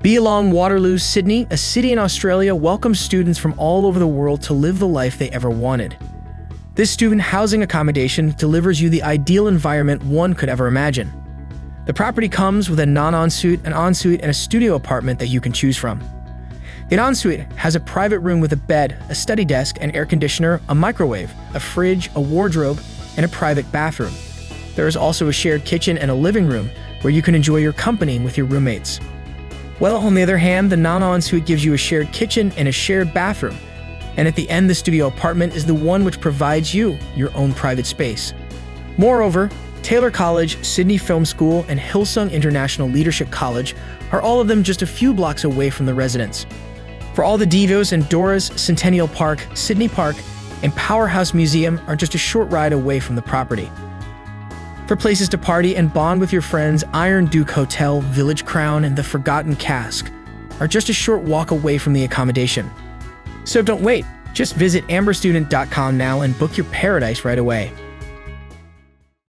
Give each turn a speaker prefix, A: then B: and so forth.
A: Geelong Waterloo, Sydney, a city in Australia, welcomes students from all over the world to live the life they ever wanted. This student housing accommodation delivers you the ideal environment one could ever imagine. The property comes with a non-ensuite, an ensuite, and a studio apartment that you can choose from. The ensuite has a private room with a bed, a study desk, an air conditioner, a microwave, a fridge, a wardrobe, and a private bathroom. There is also a shared kitchen and a living room where you can enjoy your company with your roommates. Well, on the other hand, the non-ensuite gives you a shared kitchen and a shared bathroom. And at the end, the studio apartment is the one which provides you your own private space. Moreover, Taylor College, Sydney Film School, and Hillsong International Leadership College are all of them just a few blocks away from the residence. For all the Devos and Doras, Centennial Park, Sydney Park, and Powerhouse Museum are just a short ride away from the property. For places to party and bond with your friends, Iron Duke Hotel, Village Crown, and the Forgotten Cask are just a short walk away from the accommodation. So don't wait, just visit amberstudent.com now and book your paradise right away.